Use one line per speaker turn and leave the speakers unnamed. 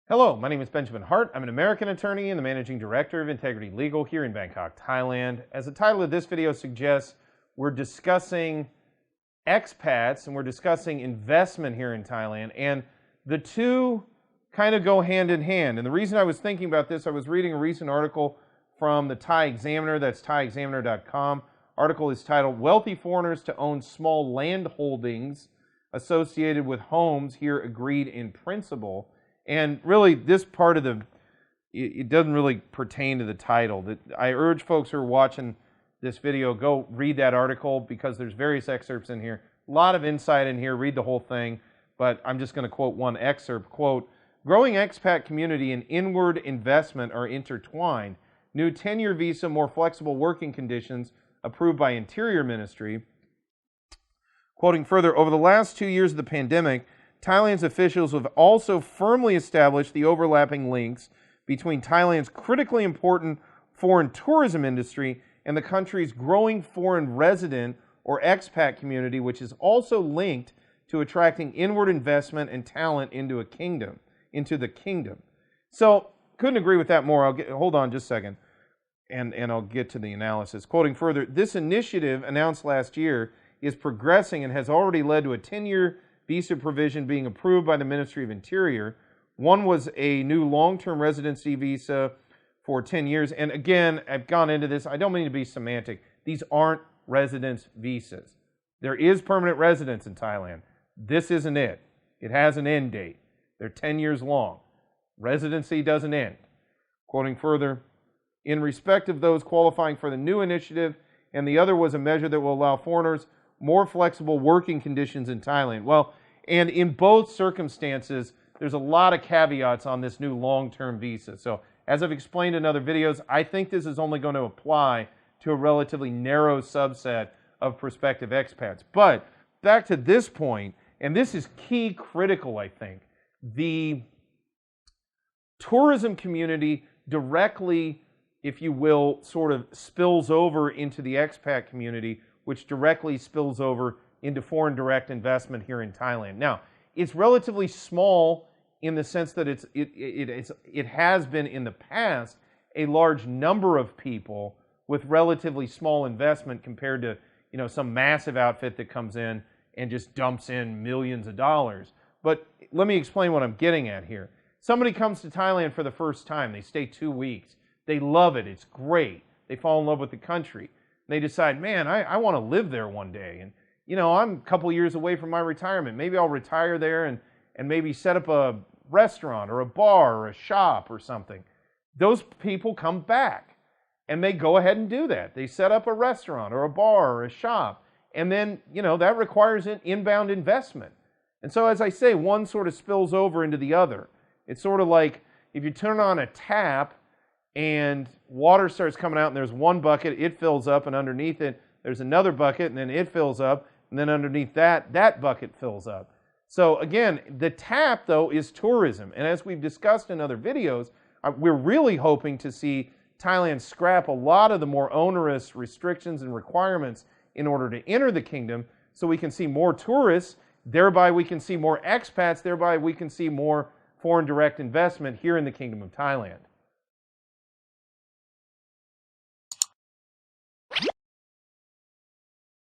Hello, my name is Benjamin Hart. I'm an American attorney and the managing director of Integrity Legal here in Bangkok, Thailand. As the title of this video suggests, we're discussing expats and we're discussing investment here in Thailand, and the two kind of go hand in hand. And the reason I was thinking about this, I was reading a recent article from the Thai Examiner, that's thaiexaminer.com. Article is titled, "Wealthy Foreigners to Own Small Land Holdings Associated with Homes Here Agreed in Principle." And really, this part of it doesn't really pertain to the title. I urge folks who are watching this video, go read that article because there's various excerpts in here. A lot of insight in here, read the whole thing, but I'm just going to quote one excerpt. Quote, "Growing expat community and inward investment are intertwined. New 10-year visa, more flexible working conditions approved by Interior Ministry." Quoting further, "Over the last 2 years of the pandemic, Thailand's officials have also firmly established the overlapping links between Thailand's critically important foreign tourism industry and the country's growing foreign resident or expat community, which is also linked to attracting inward investment and talent into the kingdom." So, couldn't agree with that more. Hold on just a second, and I'll get to the analysis. Quoting further, "This initiative, announced last year, is progressing and has already led to a 10-year visa provision being approved by the Ministry of Interior. One was a new long-term residency visa for 10 years. And again, I've gone into this. I don't mean to be semantic. These aren't residence visas. There is permanent residence in Thailand. This isn't it. It has an end date. They're 10 years long. Residency doesn't end. Quoting further, "In respect of those qualifying for the new initiative, and the other was a measure that will allow foreigners more flexible working conditions in Thailand." Well, and in both circumstances, there's a lot of caveats on this new long-term visa. So as I've explained in other videos, I think this is only going to apply to a relatively narrow subset of prospective expats. But back to this point, and this is key critical, I think, the tourism community directly, if you will, sort of spills over into the expat community, which directly spills over into foreign direct investment here in Thailand. Now, it's relatively small in the sense that it has been in the past a large number of people with relatively small investment compared to, some massive outfit that comes in and just dumps in millions of dollars. But let me explain what I'm getting at here. Somebody comes to Thailand for the first time. They stay 2 weeks. They love it. It's great. They fall in love with the country. They decide, man, I want to live there one day. And, I'm a couple years away from my retirement. Maybe I'll retire there and maybe set up a restaurant or a bar or a shop or something. Those people come back and they go ahead and do that. They set up a restaurant or a bar or a shop. And then, that requires an inbound investment. And so, as I say, one sort of spills over into the other. It's sort of like if you turn on a tap and water starts coming out and there's one bucket, it fills up, and underneath it, there's another bucket, and then it fills up, and then underneath that bucket fills up. So again, the tap, though, is tourism. And as we've discussed in other videos, we're really hoping to see Thailand scrap a lot of the more onerous restrictions and requirements in order to enter the kingdom so we can see more tourists, thereby we can see more expats, thereby we can see more foreign direct investment here in the Kingdom of Thailand.